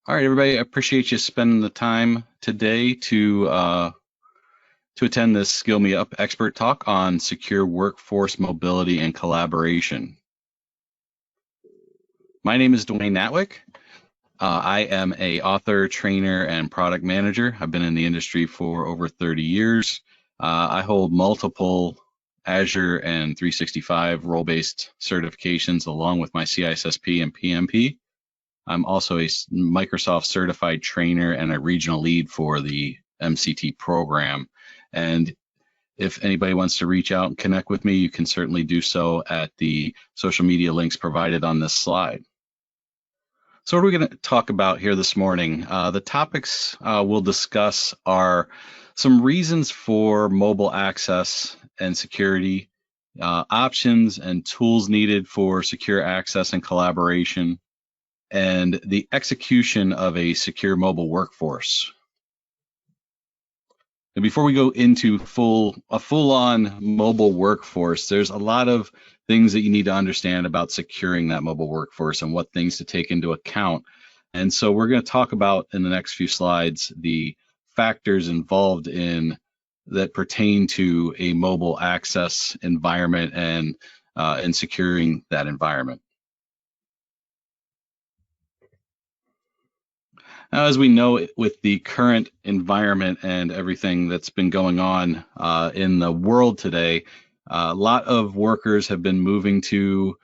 All right, everybody, I appreciate you spending the time today to attend this Skill Me Up expert talk on secure workforce mobility and collaboration. My name is Dwayne Natwick. I am a author, trainer, and product manager. I've been in the industry for over 30 years. I hold multiple Azure and 365 role-based certifications along with my CISSP and PMP. I'm also a Microsoft certified trainer and a regional lead for the MCT program. And if anybody wants to reach out and connect with me, you can certainly do so at the social media links provided on this slide. So what are we going to talk about here this morning? The topics we'll discuss are some reasons for mobile access and security, options and tools needed for secure access and collaboration, and the execution of a secure mobile workforce. And before we go into a full-on mobile workforce, there's a lot of things that you need to understand about securing that mobile workforce and what things to take into account. And so we're going to talk about in the next few slides the factors involved in that pertain to a mobile access environment and securing that environment. Now, as we know, with the current environment and everything that's been going on in the world today, a lot of workers have been moving to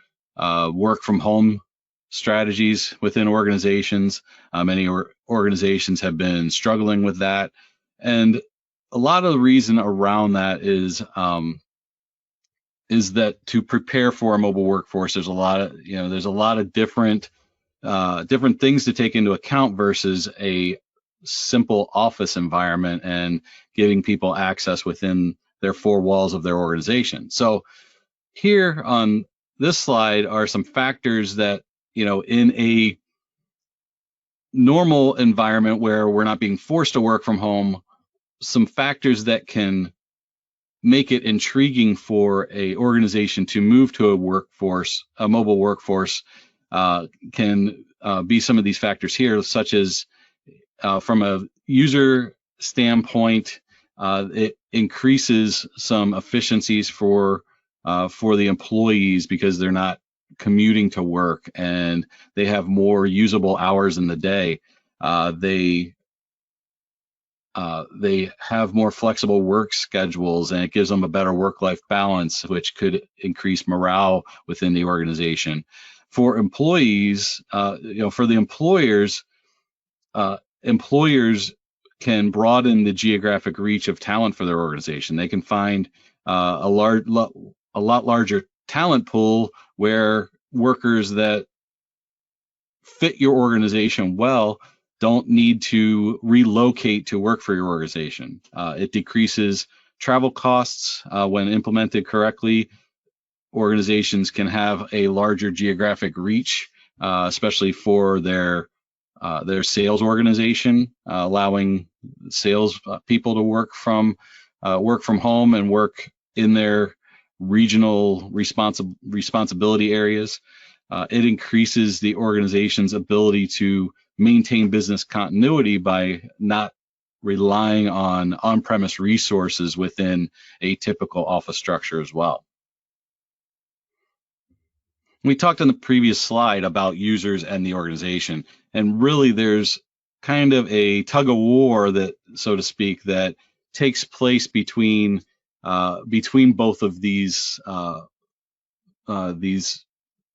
work from home strategies within organizations. Many organizations have been struggling with that. And a lot of the reason around that is that to prepare for a mobile workforce, there's a lot of different things to take into account versus a simple office environment and giving people access within their four walls of their organization. So here on this slide are some factors that, in a normal environment where we're not being forced to work from home, some factors that can make it intriguing for a organization to move to a mobile workforce, can be some of these factors here, such as from a user standpoint, it increases some efficiencies for the employees because they're not commuting to work and they have more usable hours in the day. They have more flexible work schedules, and it gives them a better work-life balance, which could increase morale within the organization. For employees, for the employers can broaden the geographic reach of talent for their organization. They can find a lot larger talent pool where workers that fit your organization well don't need to relocate to work for your organization. It decreases travel costs when implemented correctly. Organizations can have a larger geographic reach, especially for their sales organization, allowing sales people to work from home and work in their regional responsibility areas. It increases the organization's ability to maintain business continuity by not relying on on-premise resources within a typical office structure as well. We talked on the previous slide about users and the organization, and really there's kind of a tug of war that, so to speak, that takes place between both of these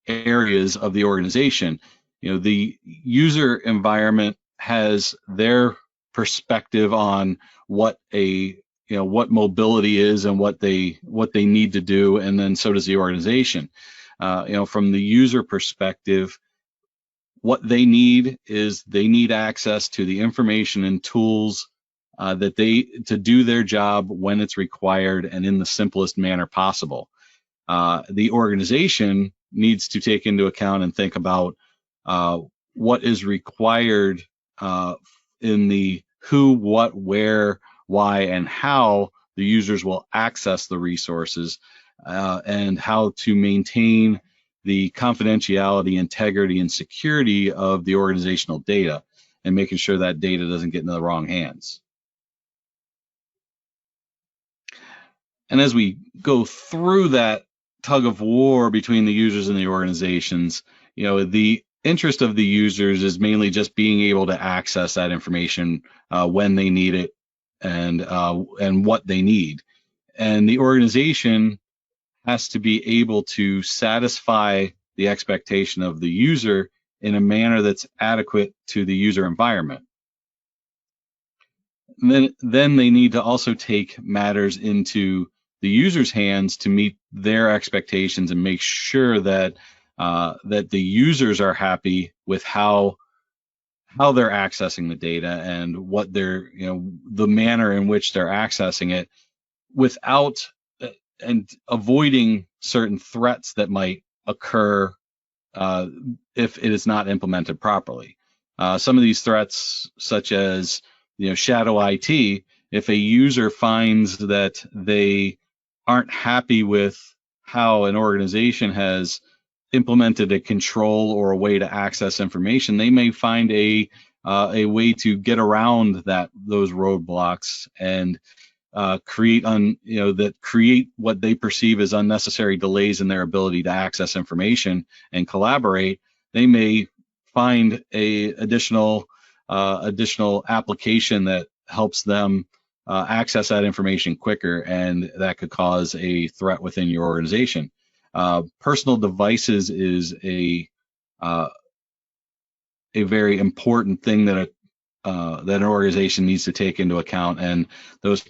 areas of the organization. The user environment has their perspective on what mobility is and what they need to do, and then so does the organization. From the user perspective, what they need access to the information and tools to do their job when it's required and in the simplest manner possible. The organization needs to take into account and think about what is required in the who, what, where, why, and how the users will access the resources, and how to maintain the confidentiality, integrity, and security of the organizational data. and making sure that data doesn't get into the wrong hands. And as we go through that tug of war between the users and the organizations, the interest of the users is mainly just being able to access that information when they need it and what they need. And the organization has to be able to satisfy the expectation of the user in a manner that's adequate to the user environment. And then they need to also take matters into the user's hands to meet their expectations and make sure that that the users are happy with how they're accessing the data and what they're, the manner in which they're accessing it, without and avoiding certain threats that might occur if it is not implemented properly. Some of these threats, such as shadow IT, if a user finds that they aren't happy with how an organization has implemented a control or a way to access information, they may find a way to get around those roadblocks and create what they perceive as unnecessary delays in their ability to access information and collaborate. They may find a additional application that helps them access that information quicker, and that could cause a threat within your organization. Personal devices is a very important thing that an organization needs to take into account, and those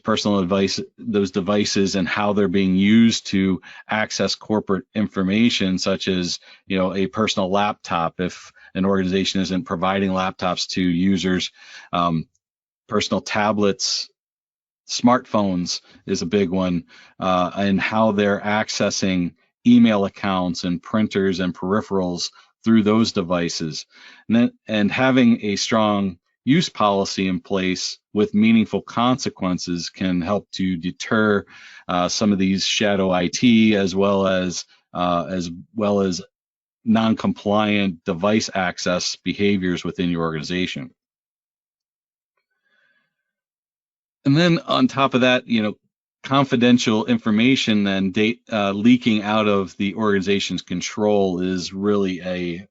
those devices and how they're being used to access corporate information, such as a personal laptop. If an organization isn't providing laptops to users, personal tablets, smartphones is a big one, and how they're accessing email accounts and printers and peripherals through those devices, and having a strong use policy in place with meaningful consequences can help to deter some of these shadow IT, as well as non-compliant device access behaviors within your organization. And then on top of that, confidential information and leaking out of the organization's control is really a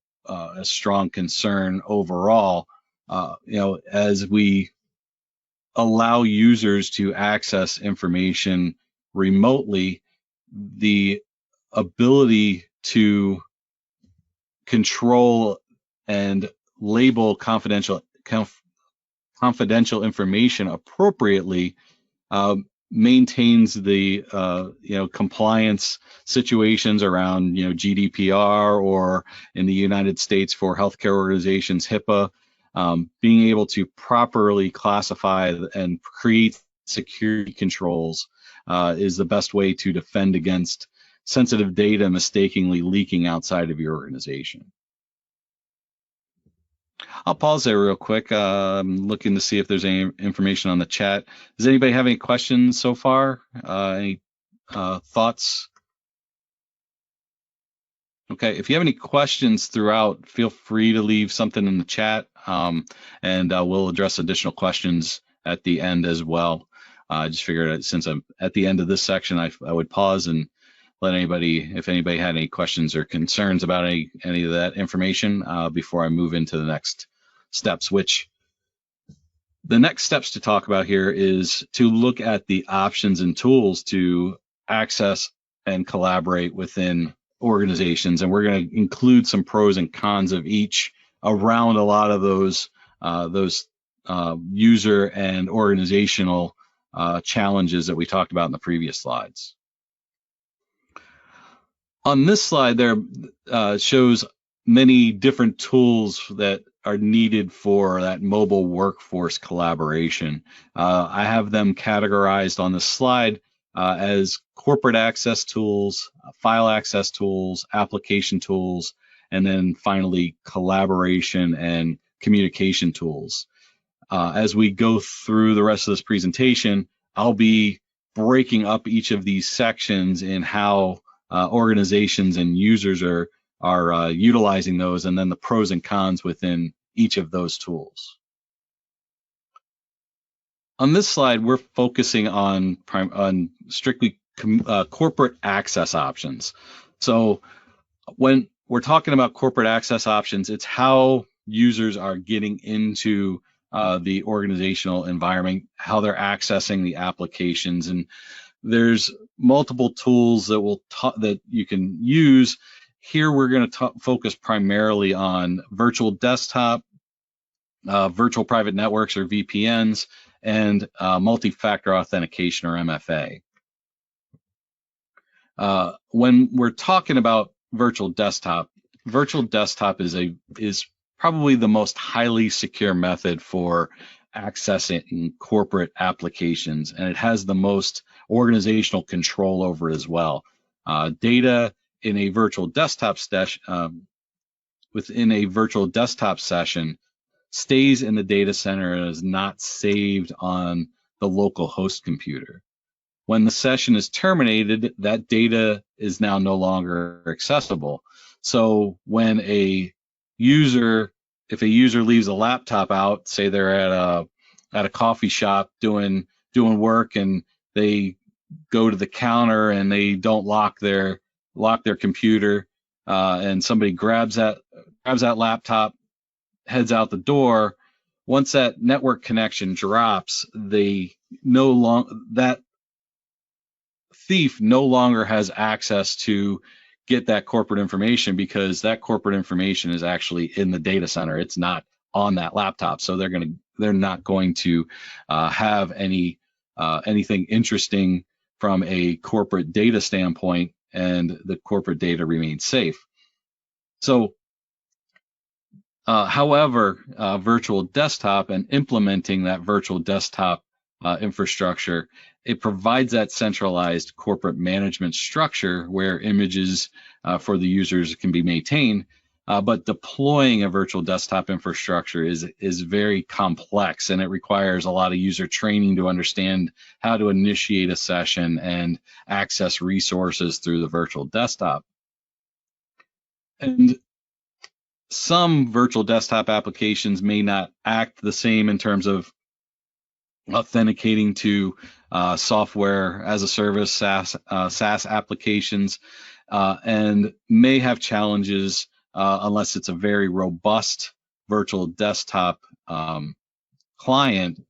strong concern overall. As we allow users to access information remotely, the ability to control and label confidential information appropriately maintains the compliance situations around GDPR, or in the United States for healthcare organizations HIPAA. Being able to properly classify and create security controls is the best way to defend against sensitive data mistakenly leaking outside of your organization. I'll pause there real quick. I'm looking to see if there's any information on the chat. Does anybody have any questions so far? Any thoughts? Okay, if you have any questions throughout, feel free to leave something in the chat, and we'll address additional questions at the end as well. I just figured that since I'm at the end of this section, I would pause and let if anybody had any questions or concerns about any of that information before I move into the next steps, which the next steps to talk about here is to look at the options and tools to access and collaborate within organizations. And we're going to include some pros and cons of each around a lot of those user and organizational challenges that we talked about in the previous slides. On this slide, there shows many different tools that are needed for that mobile workforce collaboration. I have them categorized on the slide as corporate access tools, file access tools, application tools, and then finally collaboration and communication tools. As we go through the rest of this presentation, I'll be breaking up each of these sections in how organizations and users are utilizing those, and then the pros and cons within each of those tools. On this slide, we're focusing on strictly corporate access options. So when we're talking about corporate access options, it's how users are getting into the organizational environment, how they're accessing the applications, and there's multiple tools that you can use. Here we're going to focus primarily on virtual desktop, virtual private networks or VPNs, and multi-factor authentication or MFA. When we're talking about virtual desktop is probably the most highly secure method for accessing corporate applications, and it has the most organizational control over as well. Data in a virtual desktop within a virtual desktop session stays in the data center and is not saved on the local host computer. When the session is terminated, that data is now no longer accessible. So when if a user leaves a laptop out, say they're at a coffee shop doing work, and they go to the counter and they don't lock their computer, and somebody grabs that laptop, heads out the door. Once that network connection drops, that thief no longer has access to get that corporate information, because that corporate information is actually in the data center. It's not on that laptop, so they're not going to have anything interesting from a corporate data standpoint, and the corporate data remains safe. So however, virtual desktop and implementing that virtual desktop infrastructure, it provides that centralized corporate management structure where images for the users can be maintained. But deploying a virtual desktop infrastructure is very complex, and it requires a lot of user training to understand how to initiate a session and access resources through the virtual desktop. And some virtual desktop applications may not act the same in terms of authenticating to software as a service, SaaS applications, and may have challenges unless it's a very robust virtual desktop client,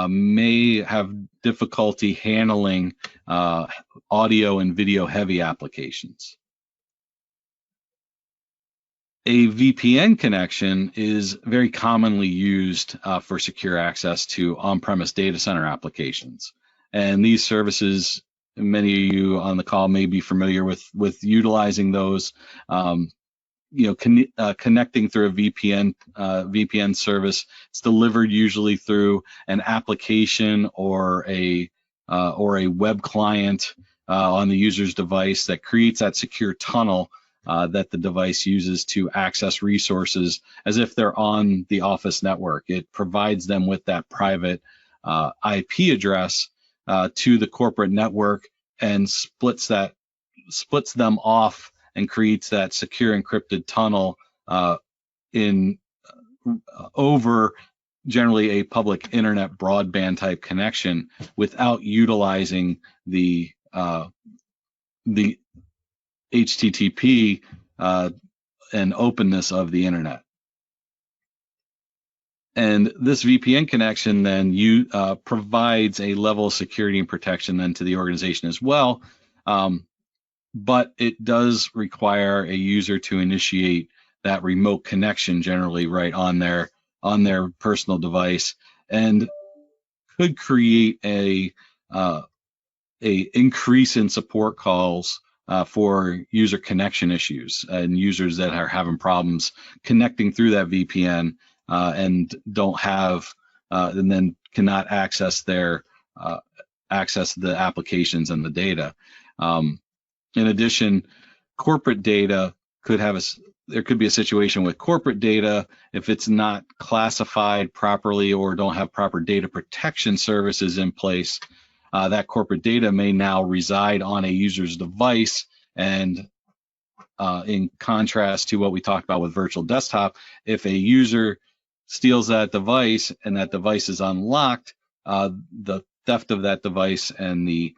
may have difficulty handling audio and video heavy applications. A VPN connection is very commonly used for secure access to on-premise data center applications. And these services, many of you on the call may be familiar with utilizing those. Connecting through a VPN service. It's delivered usually through an application or a web client on the user's device that creates that secure tunnel that the device uses to access resources as if they're on the office network. It provides them with that private IP address to the corporate network and splits them off and creates that secure encrypted tunnel over generally a public internet broadband type connection without utilizing the HTTP and openness of the internet. And this VPN connection then provides a level of security and protection then to the organization as well. But it does require a user to initiate that remote connection, generally right on their personal device, and could create a increase in support calls for user connection issues and users that are having problems connecting through that VPN and don't have and then cannot access the applications and the data. In addition, corporate data there could be a situation with corporate data, if it's not classified properly or don't have proper data protection services in place, that corporate data may now reside on a user's device. And in contrast to what we talked about with virtual desktop, if a user steals that device and that device is unlocked, the theft of that device and the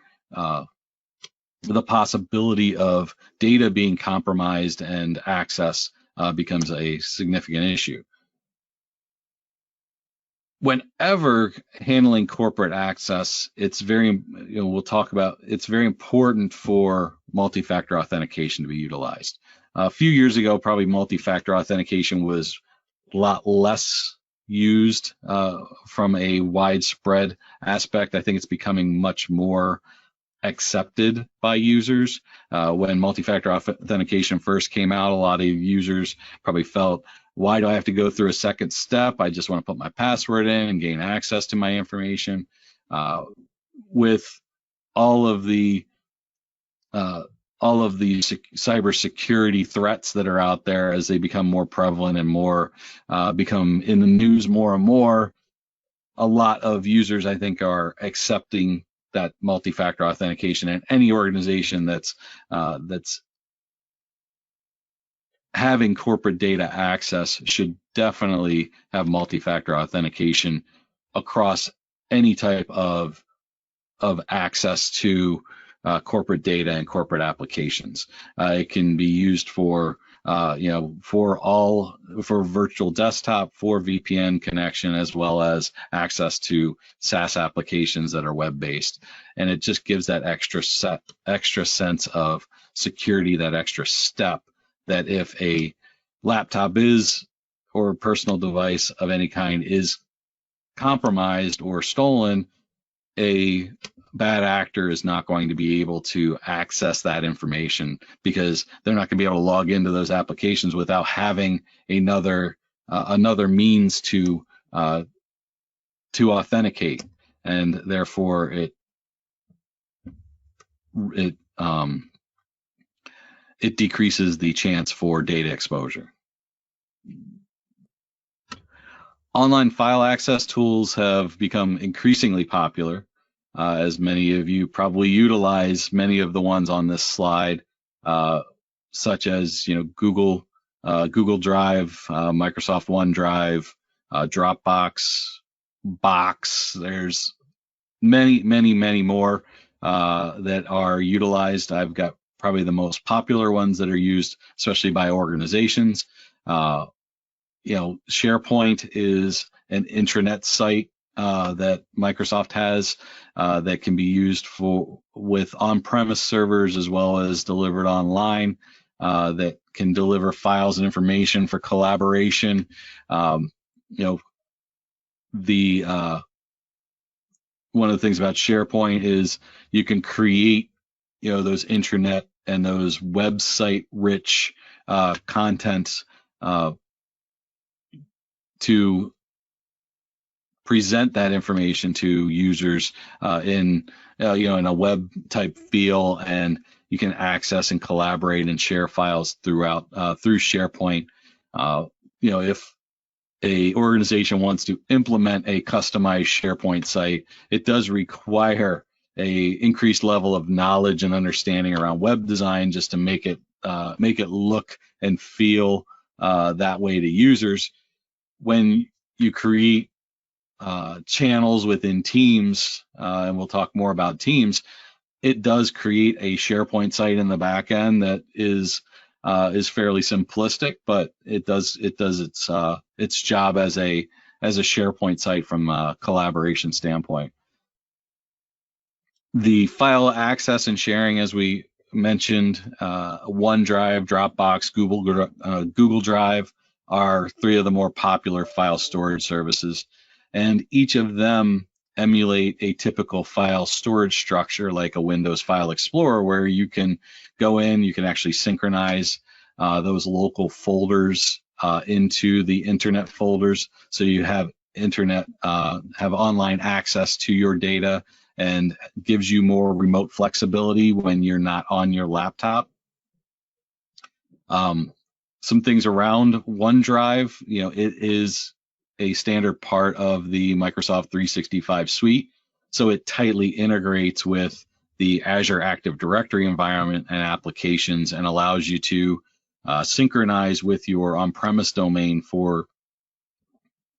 possibility of data being compromised and access becomes a significant issue. Whenever handling corporate access, it's very, we'll talk about, it's very important for multi-factor authentication to be utilized. A few years ago, probably multi-factor authentication was a lot less used from a widespread aspect. I think it's becoming much more accepted by users. When multi-factor authentication first came out, a lot of users probably felt, why do I have to go through a second step? I just want to put my password in and gain access to my information. With all of the cybersecurity threats that are out there, as they become more prevalent and more become in the news more and more, a lot of users, I think, are accepting that multi-factor authentication, and any organization that's having corporate data access should definitely have multi-factor authentication across any type of access to corporate data and corporate applications. It can be used for for virtual desktop, for VPN connection, as well as access to SaaS applications that are web-based. And it just gives that extra sense of security, that extra step, that if a laptop or a personal device of any kind is compromised or stolen, a bad actor is not going to be able to access that information, because they're not going to be able to log into those applications without having another means to authenticate, and therefore it decreases the chance for data exposure. Online file access tools have become increasingly popular, as many of you probably utilize many of the ones on this slide, such as Google Drive, Microsoft OneDrive, Dropbox, Box. There's many more that are utilized. I've got probably the most popular ones that are used, especially by organizations. SharePoint is an intranet site that Microsoft has that can be used with on-premise servers as well as delivered online, that can deliver files and information for collaboration. One of the things about SharePoint is you can create those intranet and those website rich contents to present that information to users in a web type feel, and you can access and collaborate and share files through SharePoint. If a organization wants to implement a customized SharePoint site, it does require a increased level of knowledge and understanding around web design, just to make it look and feel that way to users. When you create channels within Teams, and we'll talk more about Teams, it does create a SharePoint site in the back end that is fairly simplistic, but it does its job as a SharePoint site from a collaboration standpoint. The file access and sharing, as we mentioned, OneDrive, Dropbox, Google Drive are three of the more popular file storage services, and each of them emulate a typical file storage structure like a Windows File Explorer, where you can go in, you can actually synchronize those local folders into the internet folders, so you have online access to your data, and gives you more remote flexibility when you're not on your laptop. Some things around OneDrive, it is a standard part of the Microsoft 365 suite, so it tightly integrates with the Azure Active Directory environment and applications, and allows you to synchronize with your on-premise domain for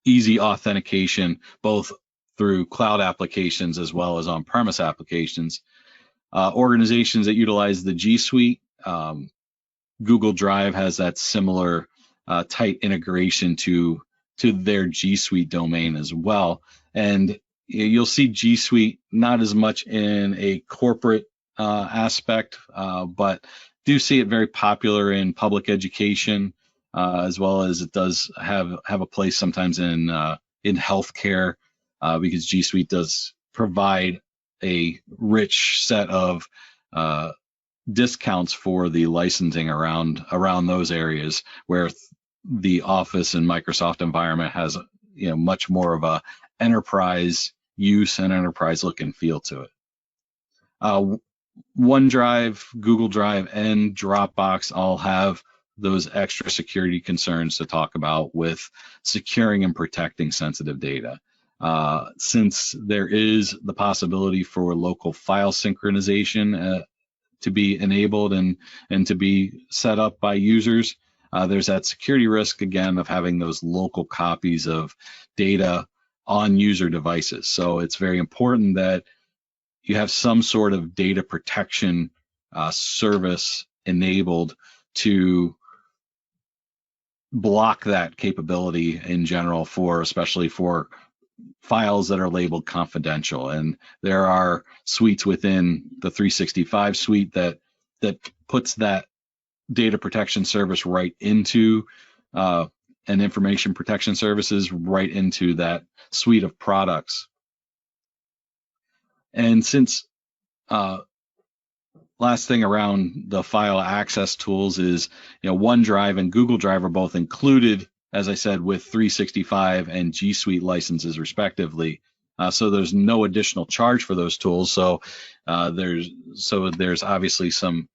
easy authentication, both through cloud applications as well as on-premise applications. Organizations that utilize the G Suite, Google Drive has that similar tight integration to their G Suite domain as well. And you'll see G Suite not as much in a corporate aspect, but do see it very popular in public education, as well as it does have a place sometimes in healthcare, because G Suite does provide a rich set of discounts for the licensing around those areas where the Office and Microsoft environment has much more of a enterprise use and enterprise look and feel to it. OneDrive, Google Drive, and Dropbox all have those extra security concerns to talk about with securing and protecting sensitive data. Since there is the possibility for local file synchronization to be enabled and to be set up by users, there's that security risk again of having those local copies of data on user devices. So it's very important that you have some sort of data protection service enabled to block that capability in general, especially for files that are labeled confidential. And there are suites within the 365 suite that puts that data protection service right into and information protection services right into that suite of products. And since last thing around the file access tools is, OneDrive and Google Drive are both included, as I said, with 365 and G Suite licenses respectively. So there's no additional charge for those tools. So there's obviously some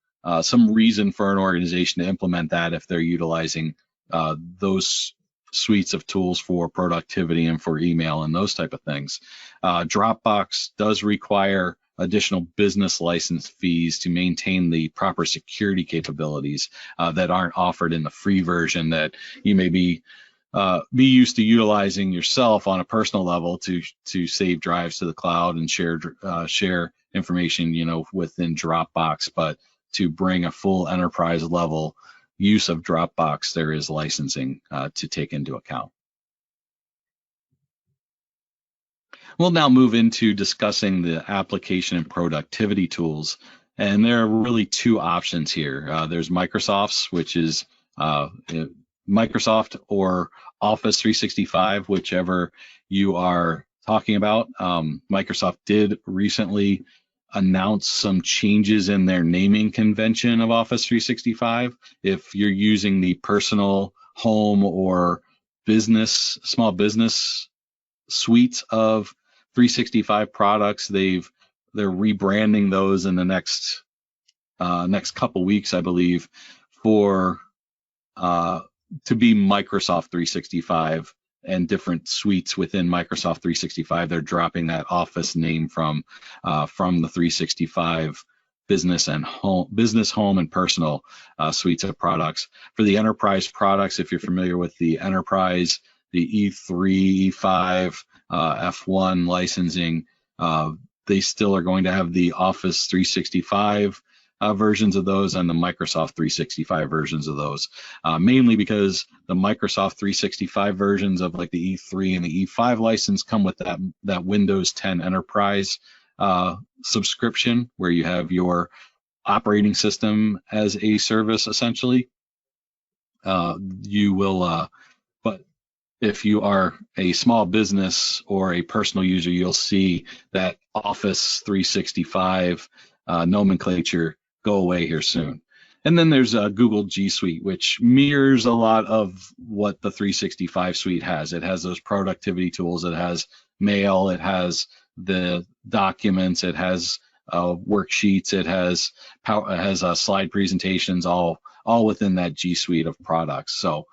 reason for an organization to implement that if they're utilizing those suites of tools for productivity and for email and those type of things. Dropbox does require additional business license fees to maintain the proper security capabilities that aren't offered in the free version that you may be used to utilizing yourself on a personal level to save drives to the cloud and share information, within Dropbox. But to bring a full enterprise level use of Dropbox, there is licensing to take into account. We'll now move into discussing the application and productivity tools. And there are really two options here. There's Microsoft's, which is Microsoft or Office 365, whichever you are talking about. Microsoft did recently announce some changes in their naming convention of Office 365. If you're using the personal, home, or small business suites of 365 products, they're rebranding those in the next couple weeks, I believe, for to be Microsoft 365 and different suites within Microsoft 365. They're dropping that Office name from the 365 business, home, and personal suites of products. For the enterprise products, if you're familiar with the enterprise, the E3, E5, F1 licensing, they still are going to have the Office 365 versions of those and the Microsoft 365 versions of those, mainly because the Microsoft 365 versions of like the E3 and the E5 license come with that Windows 10 Enterprise subscription, where you have your operating system as a service essentially. You will, but if you are a small business or a personal user, you'll see that Office 365 nomenclature go away here soon. And then there's Google G Suite, which mirrors a lot of what the 365 suite has. It has those productivity tools. It has mail. It has the documents. It has worksheets. It has slide presentations, all within that G Suite of products. So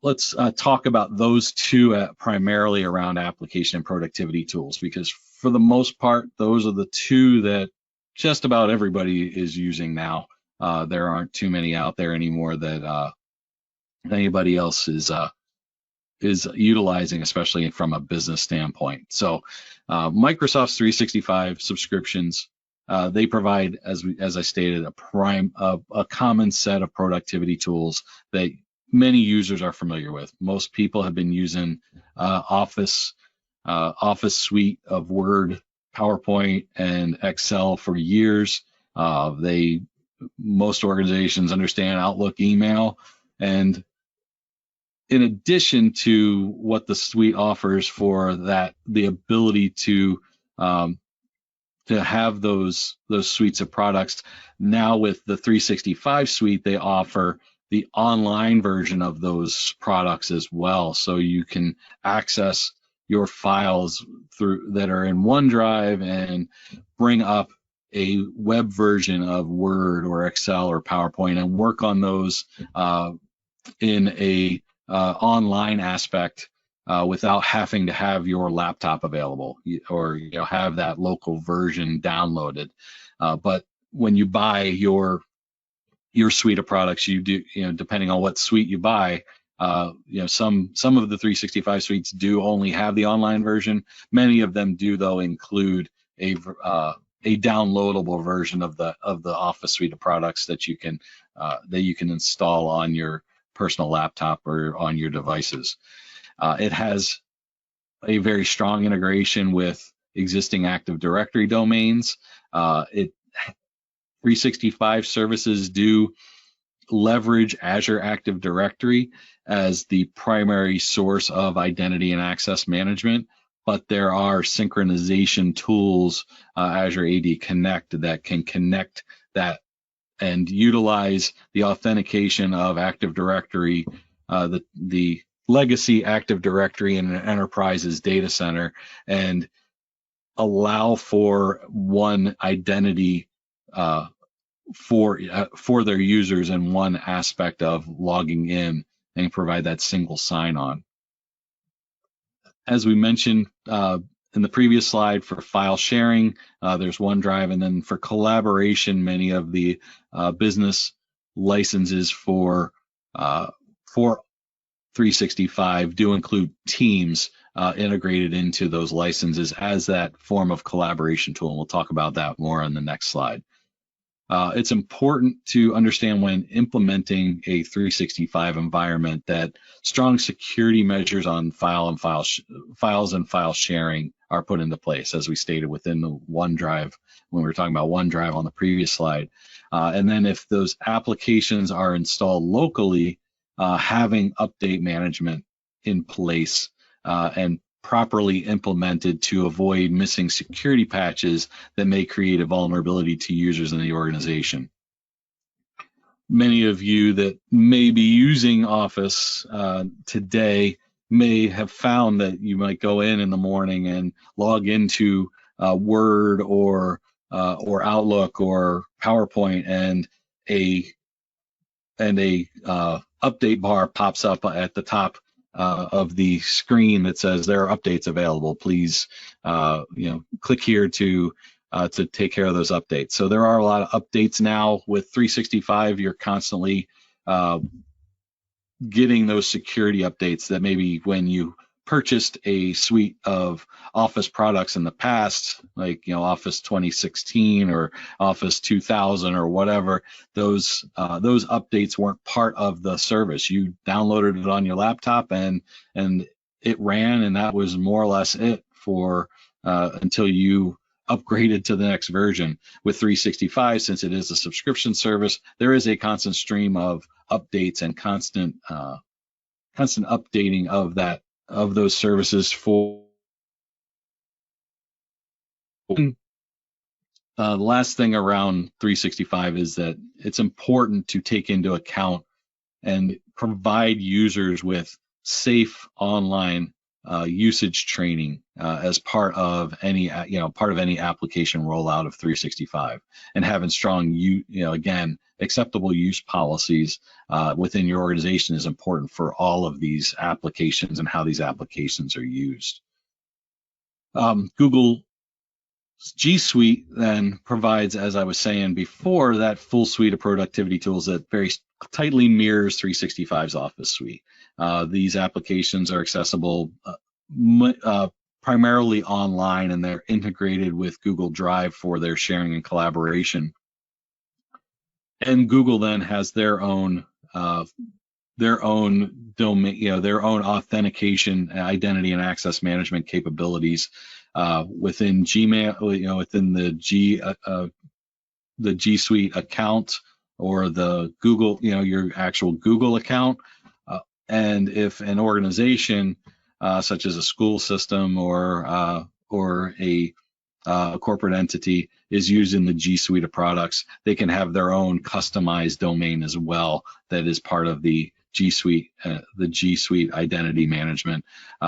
let's talk about those two primarily around application and productivity tools, because for the most part, those are the two that just about everybody is using now. There aren't too many out there anymore that anybody else is utilizing, especially from a business standpoint. So Microsoft's 365 subscriptions, they provide, as I stated, a common set of productivity tools that many users are familiar with. Most people have been using Office suite of Word, PowerPoint, and Excel for years. Most organizations understand Outlook email, and in addition to what the suite offers for that, the ability to have those suites of products, now with the 365 suite, they offer the online version of those products as well. So you can access your files that are in OneDrive and bring up a web version of Word or Excel or PowerPoint and work on those in a online aspect without having to have your laptop available or have that local version downloaded. But when you buy your suite of products, you do, depending on what suite you buy, some of the 365 suites do only have the online version. Many of them do, though, include a downloadable version of the Office suite of products that you can install on your personal laptop or on your devices. It has a very strong integration with existing Active Directory domains. 365 services do leverage Azure Active Directory as the primary source of identity and access management, but there are synchronization tools, Azure AD Connect, that can connect that and utilize the authentication of Active Directory, the legacy Active Directory in an enterprise's data center, and allow for one identity for their users in one aspect of logging in and provide that single sign-on. As we mentioned in the previous slide, for file sharing, there's OneDrive, and then for collaboration, many of the business licenses for 365 do include Teams integrated into those licenses as that form of collaboration tool. And we'll talk about that more on the next slide. It's important to understand when implementing a 365 environment that strong security measures on files and file sharing are put into place, as we stated within the OneDrive when we were talking about OneDrive on the previous slide. And then if those applications are installed locally, having update management in place and properly implemented to avoid missing security patches that may create a vulnerability to users in the organization. Many of you that may be using Office today may have found that you might go in the morning and log into Word or Outlook or PowerPoint, and a update bar pops up at the top of the screen that says there are updates available. Please, click here to take care of those updates. So there are a lot of updates now with 365. You're constantly getting those security updates that maybe when you purchased a suite of Office products in the past, like Office 2016 or Office 2000 or whatever, those updates weren't part of the service. You downloaded it on your laptop and it ran, and that was more or less it for until you upgraded to the next version. With 365, since it is a subscription service, there is a constant stream of updates and constant updating of those services. For the last thing around 365 is that it's important to take into account and provide users with safe online usage training as part of any application rollout of 365, and having strong again acceptable use policies within your organization is important for all of these applications and how these applications are used. Google G Suite then provides, as I was saying before, that full suite of productivity tools that very tightly mirrors 365's Office Suite. These applications are accessible primarily online, and they're integrated with Google Drive for their sharing and collaboration. And Google then has their own domain, their own authentication, identity, and access management capabilities within Gmail, within the G Suite account or the Google, your actual Google account. And if an organization such as a school system or a corporate entity is using the G Suite of products, they can have their own customized domain as well that is part of the G Suite identity management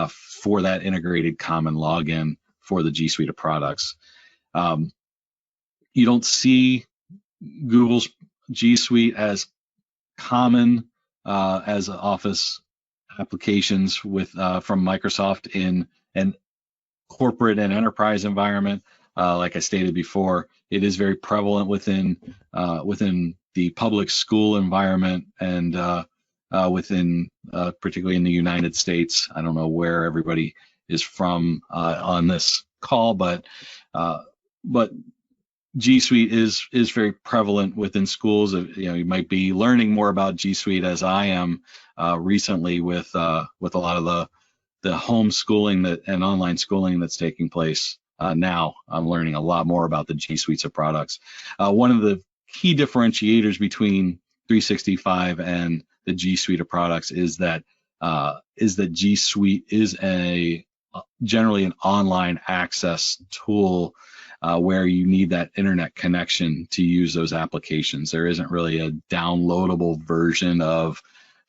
for that integrated common login for the G Suite of products. You don't see Google's G Suite as common as Office applications from Microsoft in an corporate and enterprise environment. Like I stated before, it is very prevalent within the public school environment and within particularly in the United States. I don't know where everybody is from on this call, but G Suite is very prevalent within schools. You might be learning more about G Suite as I am recently with a lot of the homeschooling and online schooling that's taking place now. I'm learning a lot more about the G Suites of products. One of the key differentiators between 365 and the G Suite of products is that G Suite is generally an online access tool where you need that internet connection to use those applications. There isn't really a downloadable version of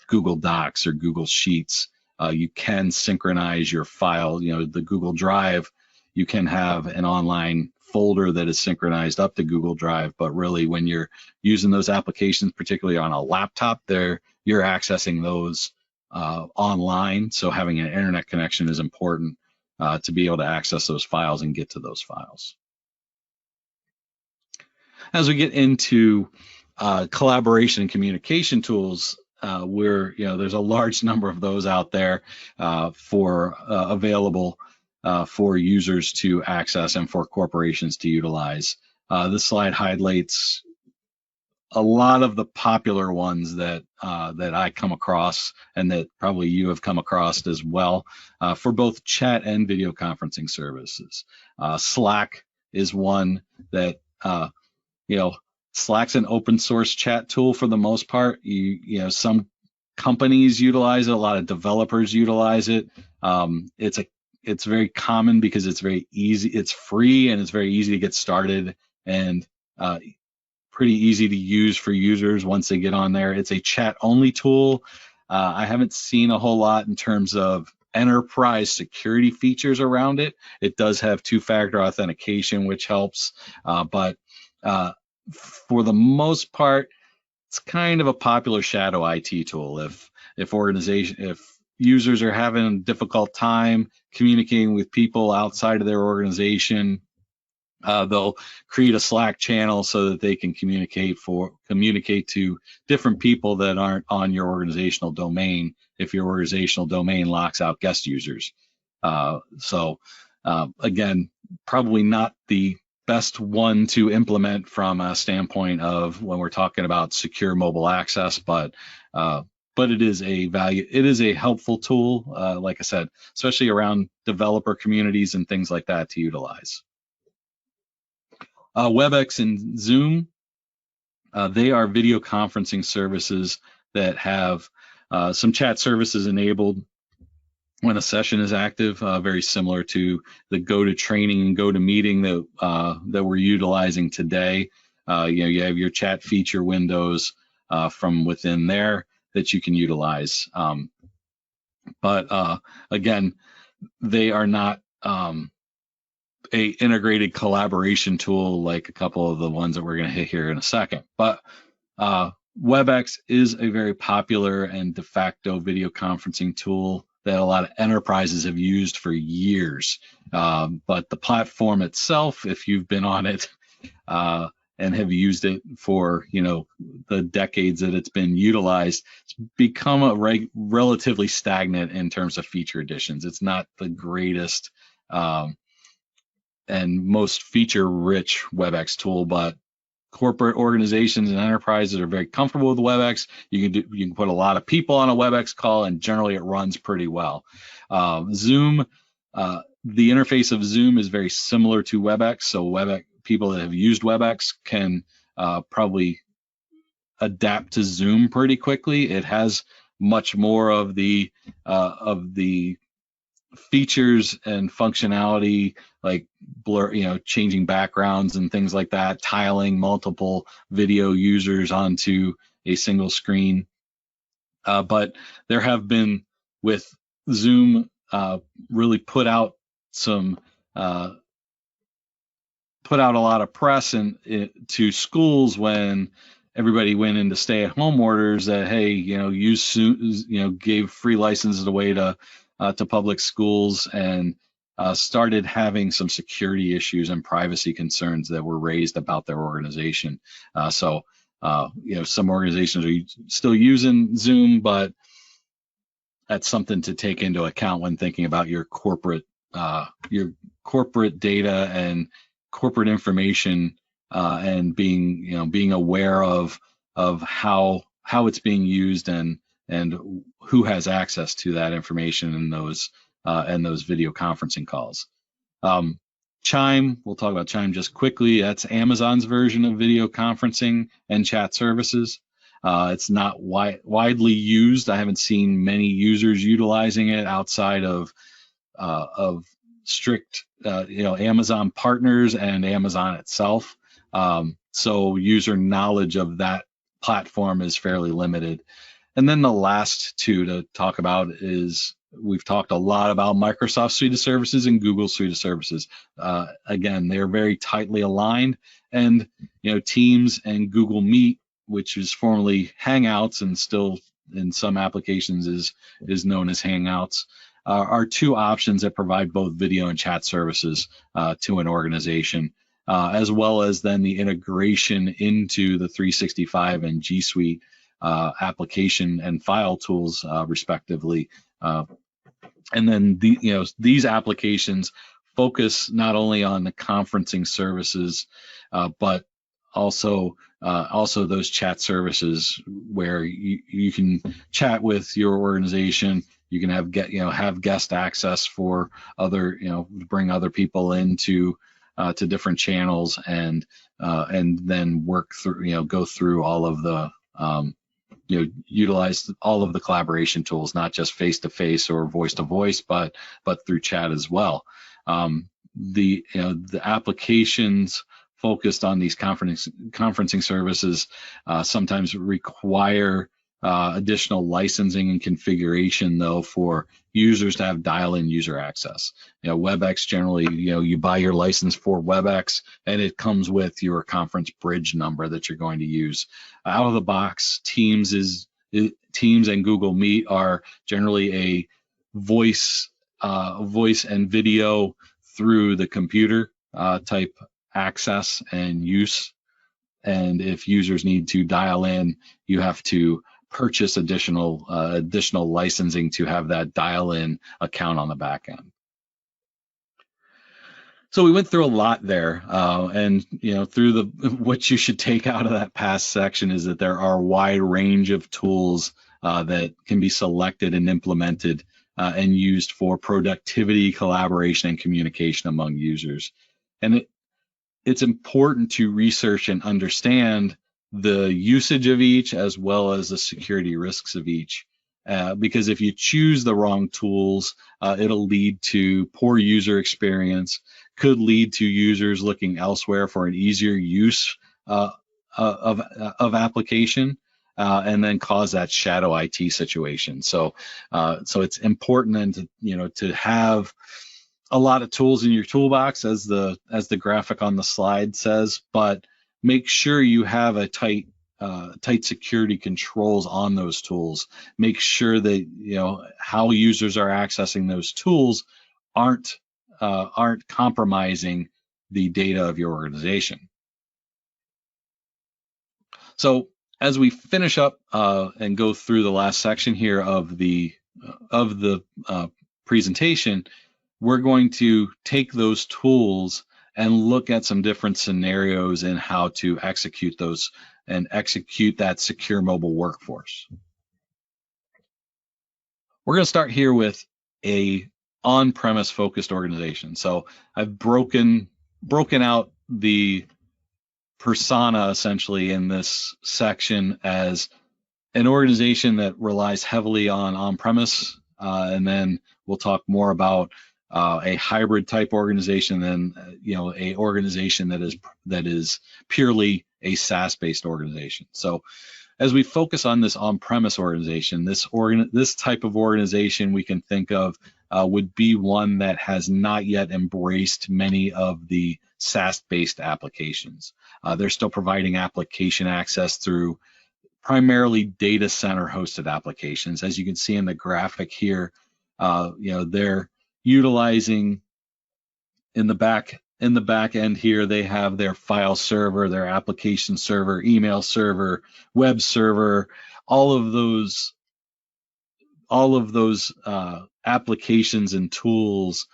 Google Docs or Google Sheets. You can synchronize your file, the Google Drive. You can have an online folder that is synchronized up to Google Drive, but really when you're using those applications, particularly on a laptop, you're accessing those online. So having an internet connection is important to be able to access those files and get to those files. As we get into collaboration and communication tools, there's a large number of those out there available for users to access and for corporations to utilize. This slide highlights a lot of the popular ones that I come across and that probably you have come across as well for both chat and video conferencing services. Slack is one that Slack's an open source chat tool for the most part. Some companies utilize it, a lot of developers utilize it. It's very common because it's very easy, it's free, and it's very easy to get started and pretty easy to use for users once they get on there. It's a chat only tool. I haven't seen a whole lot in terms of enterprise security features around it. It does have two-factor authentication, which helps, but for the most part, it's kind of a popular shadow IT tool. If users are having a difficult time communicating with people outside of their organization, they'll create a Slack channel so that they can communicate to different people that aren't on your organizational domain if your organizational domain locks out guest users. Again, probably not the best one to implement from a standpoint of when we're talking about secure mobile access, but it is a helpful tool, like I said, especially around developer communities and things like that to utilize. WebEx and Zoom, they are video conferencing services that have some chat services enabled when a session is active, very similar to the GoToTraining and GoToMeeting that we're utilizing today. You have your chat feature windows from within there that you can utilize. But again, they are not a integrated collaboration tool like a couple of the ones that we're going to hit here in a second. But WebEx is a very popular and de facto video conferencing tool that a lot of enterprises have used for years. But the platform itself, if you've been on it and have used it for, the decades that it's been utilized, it's become a relatively stagnant in terms of feature additions. It's not the greatest and most feature-rich WebEx tool, but corporate organizations and enterprises are very comfortable with WebEx. You can put a lot of people on a WebEx call, and generally it runs pretty well. Zoom, the interface of Zoom is very similar to WebEx, so WebEx people that have used WebEx can probably adapt to Zoom pretty quickly. It has much more of the features and functionality, like blur, changing backgrounds and things like that, tiling multiple video users onto a single screen. But there have been, with Zoom, really put out a lot of press to schools when everybody went into stay-at-home orders that, hey, gave free licenses away to public schools, and started having some security issues and privacy concerns that were raised about their organization. So some organizations are still using Zoom, but that's something to take into account when thinking about your corporate data and corporate information, and being aware of how it's being used and who has access to that information in those video conferencing calls. Chime, we'll talk about Chime just quickly. That's Amazon's version of video conferencing and chat services. It's not widely used. I haven't seen many users utilizing it outside of strict Amazon partners and Amazon itself. So user knowledge of that platform is fairly limited. And then the last two to talk about is, we've talked a lot about Microsoft Suite of Services and Google Suite of Services. Again, they're very tightly aligned, and Teams and Google Meet, which is formerly Hangouts and still in some applications is known as Hangouts, are two options that provide both video and chat services to an organization, as well as then the integration into the 365 and G Suite application and file tools, respectively. And then these applications focus not only on the conferencing services, but also those chat services where you can chat with your organization. You can have guest access for other, bring other people into to different channels, and then work through, go through all of the utilize all of the collaboration tools, not just face-to-face or voice-to-voice, but through chat as well. The applications focused on these conferencing services sometimes require additional licensing and configuration, though, for users to have dial-in user access. WebEx generally, you buy your license for WebEx, and it comes with your conference bridge number that you're going to use. Out of the box, Teams and Google Meet are generally a voice and video through the computer type access and use. And if users need to dial in, you have to purchase additional licensing to have that dial-in account on the back end. So we went through a lot there, and through what you should take out of that past section is that there are a wide range of tools that can be selected and implemented and used for productivity, collaboration, and communication among users. And it's important to research and understand the usage of each, as well as the security risks of each. Because if you choose the wrong tools, it'll lead to poor user experience, could lead to users looking elsewhere for an easier use of application, and then cause that shadow IT situation. So it's important then to have a lot of tools in your toolbox, as the graphic on the slide says, but make sure you have a tight security controls on those tools. Make sure that how users are accessing those tools aren't compromising the data of your organization. So as we finish up and go through the last section here of the presentation, we're going to take those tools and look at some different scenarios in how to execute those and execute that secure mobile workforce. We're going to start here with a on-premise focused organization. So I've broken out the persona essentially in this section as an organization that relies heavily on on-premise, and then we'll talk more about a hybrid type organization, and a organization that is purely a SaaS-based organization. So as we focus on this on-premise organization, this type of organization we can think of would be one that has not yet embraced many of the SaaS-based applications. They're still providing application access through primarily data center hosted applications. As you can see in the graphic here, they're utilizing in the back end here, they have their file server, their application server, email server, web server, all of those applications and tools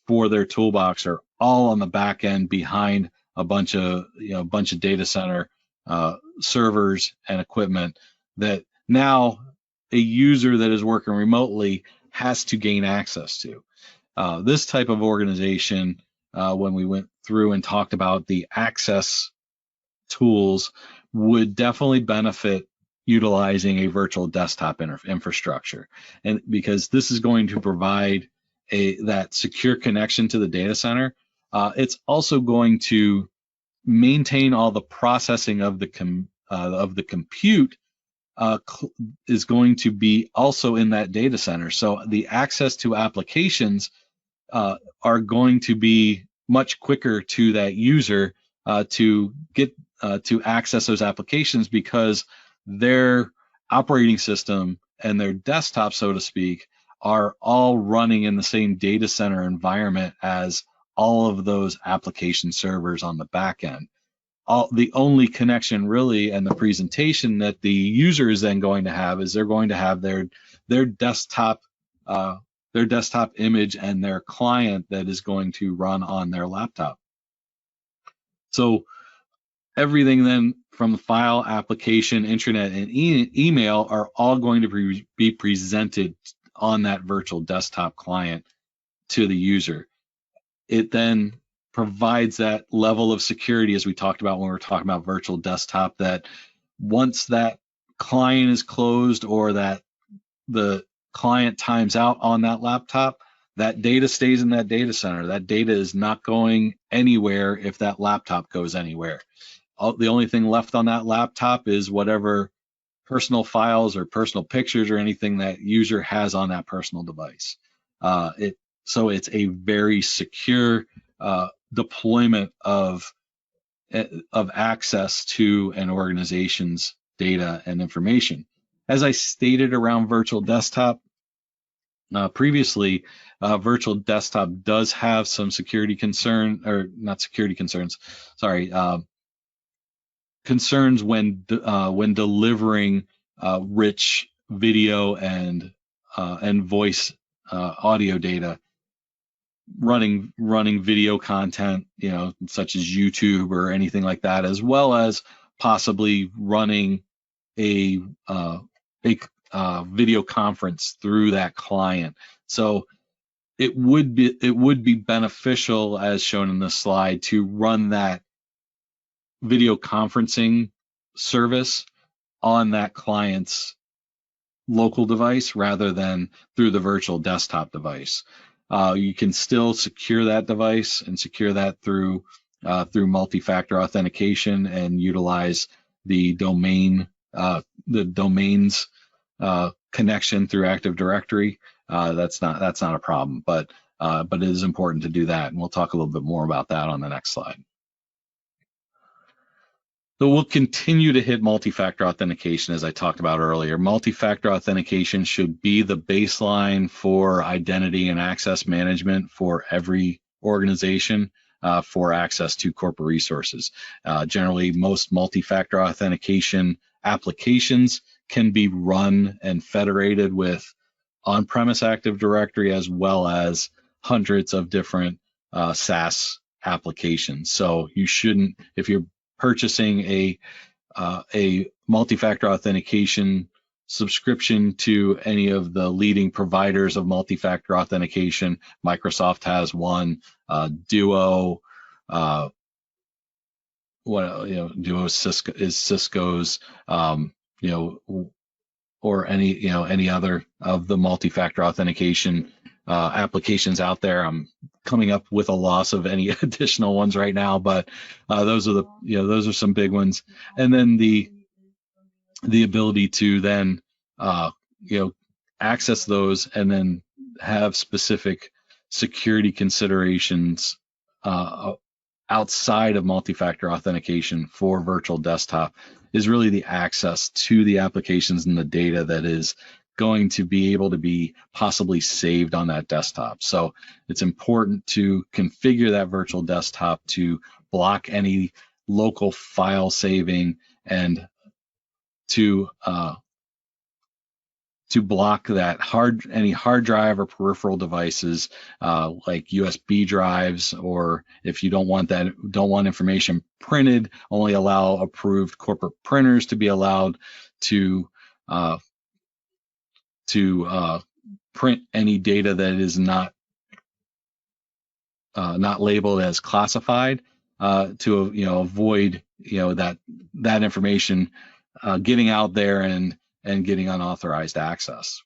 for their toolbox are all on the back end behind a bunch of data center servers and equipment that now a user that is working remotely has to gain access to. This type of organization, when we went through and talked about the access tools, would definitely benefit utilizing a virtual desktop infrastructure, and because this is going to provide that secure connection to the data center. It's also going to maintain all the processing of the compute is going to be also in that data center. So the access to applications are going to be much quicker to that user to get to access those applications, because their operating system and their desktop, so to speak, are all running in the same data center environment as all of those application servers on the back end. The only connection really and the presentation that the user is then going to have is they're going to have their desktop image and their client that is going to run on their laptop. So everything then from the file, application, intranet, and email are all going to be presented on that virtual desktop client to the user. It then provides that level of security, as we talked about when we were talking about virtual desktop, that once that client is closed or that the client times out on that laptop, that data stays in that data center. That data is not going anywhere if that laptop goes anywhere. The only thing left on that laptop is whatever personal files or personal pictures or anything that user has on that personal device. So it's a very secure deployment of access to an organization's data and information. As I stated around virtual desktop previously, virtual desktop does have some security concern, or not security concerns, sorry, concerns when delivering rich video and voice audio data, running video content, such as YouTube or anything like that, as well as possibly running a video conference through that client. So it would be beneficial, as shown in this slide, to run that video conferencing service on that client's local device rather than through the virtual desktop device. You can still secure that device and secure that through multi-factor authentication and utilize the domain's connection through Active Directory. That's not a problem, but it is important to do that, and we'll talk a little bit more about that on the next slide. So we'll continue to hit multi-factor authentication, as I talked about earlier. Multi-factor authentication should be the baseline for identity and access management for every organization. for access to corporate resources. Generally, most multi-factor authentication applications can be run and federated with on-premise Active Directory as well as hundreds of different SaaS applications. So you shouldn't, if you're purchasing a multi-factor authentication subscription to any of the leading providers of multi-factor authentication. Microsoft has one, Duo, Duo Cisco is Cisco's, or any other of the multi-factor authentication applications out there. I'm coming up with a loss of any additional ones right now, but those are some big ones. And then the ability to then access those and then have specific security considerations outside of multi-factor authentication for virtual desktop is really the access to the applications and the data that is going to be able to be possibly saved on that desktop. So it's important to configure that virtual desktop to block any local file saving and to block that any hard drive or peripheral devices like USB drives, or if you don't want information printed, only allow approved corporate printers to be allowed to print any data that is not labeled as classified, to avoid that information getting out there and getting unauthorized access.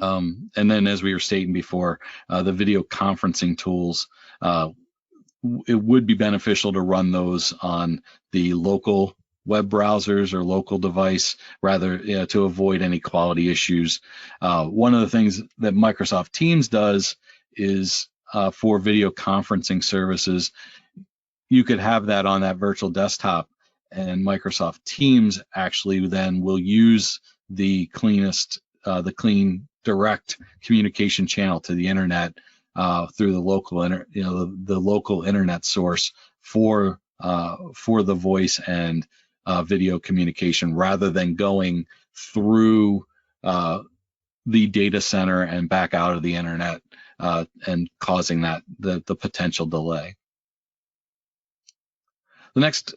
And then, as we were stating before, the video conferencing tools, it would be beneficial to run those on the local web browsers or local device, rather to avoid any quality issues. One of the things that Microsoft Teams does is for video conferencing services, you could have that on that virtual desktop, and Microsoft Teams actually then will use the clean direct communication channel to the internet through the local the local internet source for the voice and video communication, rather than going through the data center and back out of the internet and causing the potential delay. The next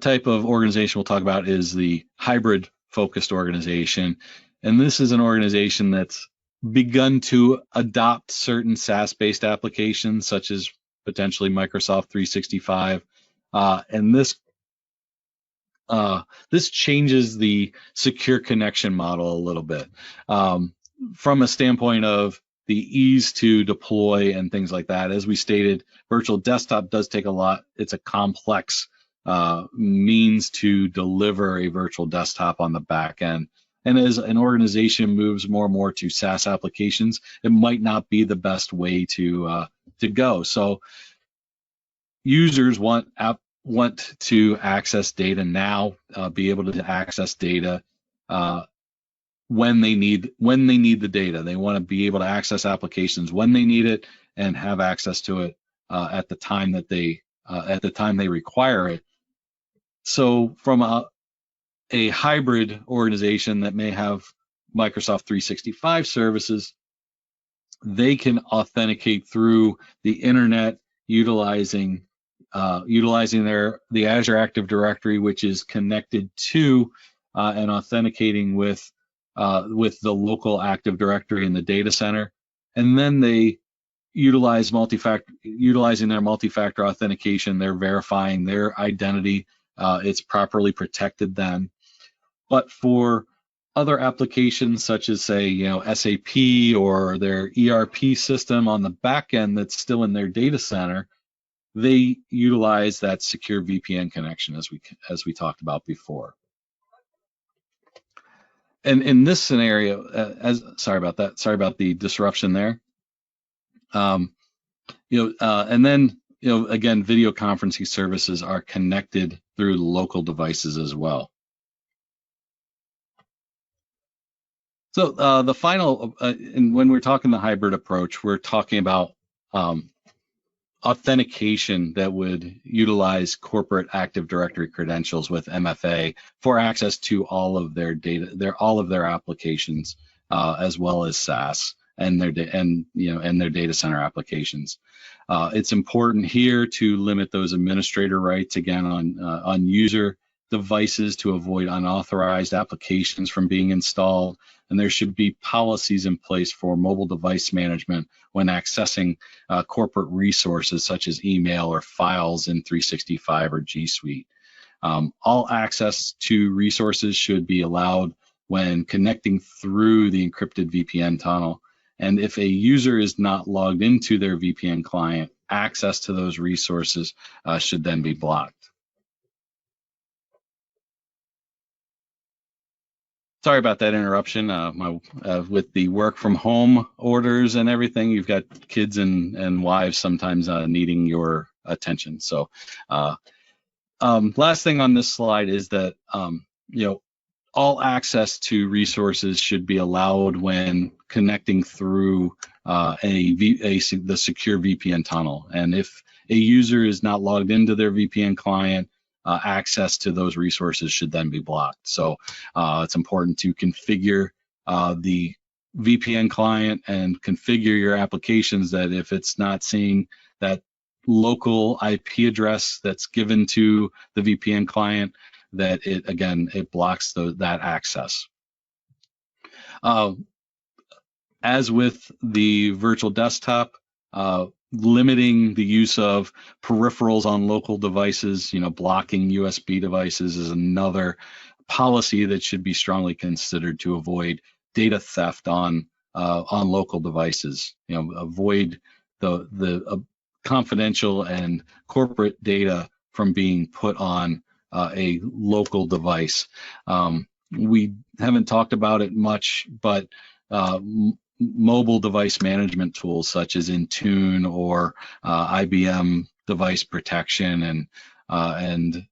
type of organization we'll talk about is the hybrid focused organization. And this is an organization that's begun to adopt certain SaaS-based applications, such as potentially Microsoft 365. And this changes the secure connection model a little bit from a standpoint of the ease to deploy and things like that. As we stated, virtual desktop does take a lot. It's a complex means to deliver a virtual desktop on the back end. And as an organization moves more and more to SaaS applications, it might not be the best way to go. So users want to access data now, be able to access data when they need the data. They want to be able to access applications when they need it and have access to it at the time that they require it. So from a hybrid organization that may have Microsoft 365 services, they can authenticate through the internet utilizing the Azure Active Directory, which is connected to and authenticating with the local Active Directory in the data center, and then they utilizing their multi-factor authentication. They're verifying their identity. It's properly protected then. But for other applications, such as say SAP or their ERP system on the back end that's still in their data center, they utilize that secure VPN connection as we talked about before. And in this scenario, sorry about the disruption there. And then again, video conferencing services are connected through local devices as well. So the final, and when we're talking the hybrid approach, we're talking about authentication that would utilize corporate Active Directory credentials with MFA for access to all of their data, all of their applications, as well as SaaS and their data center applications. It's important here to limit those administrator rights again on user devices to avoid unauthorized applications from being installed, and there should be policies in place for mobile device management when accessing corporate resources such as email or files in 365 or G Suite. All access to resources should be allowed when connecting through the encrypted VPN tunnel. And if a user is not logged into their VPN client, access to those resources should then be blocked. Sorry about that interruption. With the work from home orders and everything, you've got kids and wives sometimes needing your attention. So last thing on this slide is that all access to resources should be allowed when connecting through the secure VPN tunnel. And if a user is not logged into their VPN client, access to those resources should then be blocked. So it's important to configure the VPN client and configure your applications that if it's not seeing that local IP address that's given to the VPN client, that it blocks that access. As with the virtual desktop, limiting the use of peripherals on local devices, blocking USB devices is another policy that should be strongly considered to avoid data theft on local devices. Avoid the confidential and corporate data from being put on a local device. We haven't talked about it much, but mobile device management tools such as Intune or IBM device protection and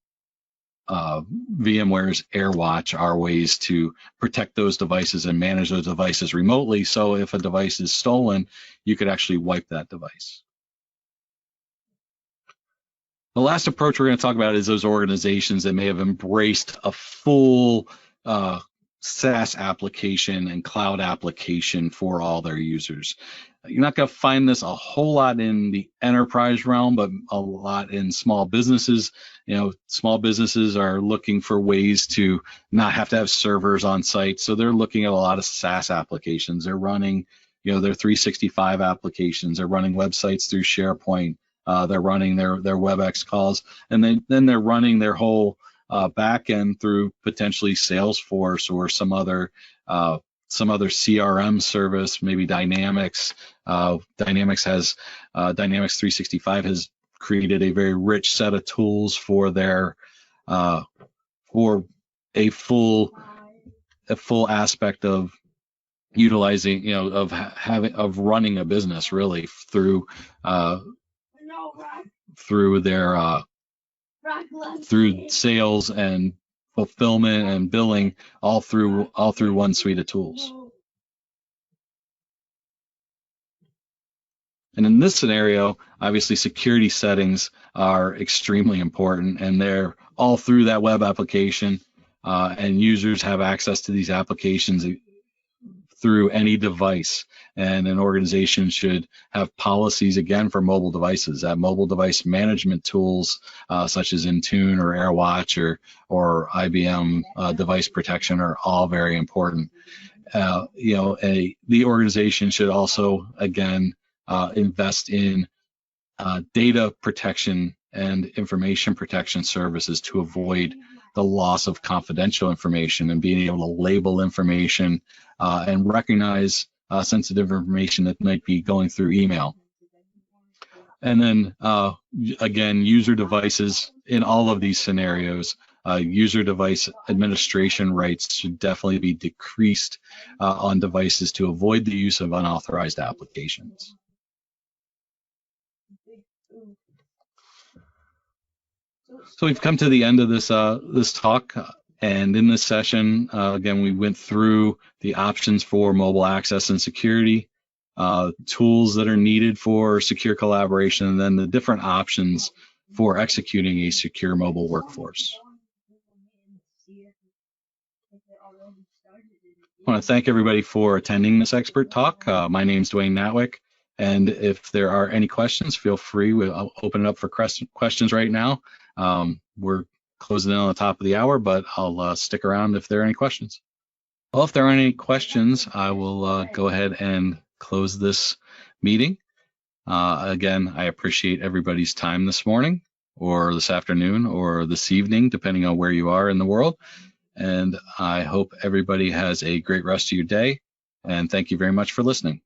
VMware's AirWatch are ways to protect those devices and manage those devices remotely. So if a device is stolen, you could actually wipe that device. The last approach we're going to talk about is those organizations that may have embraced a full SaaS application and cloud application for all their users. You're not going to find this a whole lot in the enterprise realm, but a lot in small businesses. Small businesses are looking for ways to not have to have servers on site, so they're looking at a lot of SaaS applications. They're running, their 365 applications. They're running websites through SharePoint. They're running their WebEx calls, and then they're running their whole backend through potentially Salesforce or some other CRM service, maybe Dynamics. Dynamics 365 has created a very rich set of tools for their for a full aspect of utilizing, of running a business really through their through sales and fulfillment and billing, all through one suite of tools. And in this scenario, obviously security settings are extremely important, and they're all through that web application, and users have access to these applications through any device. And an organization should have policies again for mobile devices. Mobile device management tools such as Intune or AirWatch or IBM device protection are all very important. The organization should also again invest in data protection and information protection services to avoid the loss of confidential information, and being able to label information and recognize sensitive information that might be going through email. And then again, user devices in all of these scenarios, user device administration rights should definitely be decreased on devices to avoid the use of unauthorized applications. So we've come to the end of this talk, and in this session, again, we went through the options for mobile access and security. tools that are needed for secure collaboration, and then the different options for executing a secure mobile workforce. I want to thank everybody for attending this expert talk. My name is Dwayne Natwick, and if there are any questions, feel free. I'll open it up for questions right now. We're closing in on the top of the hour, but I'll stick around if there are any questions. Well, if there are any questions, I will go ahead and close this meeting. Again, I appreciate everybody's time this morning, or this afternoon, or this evening, depending on where you are in the world. And I hope everybody has a great rest of your day. And thank you very much for listening.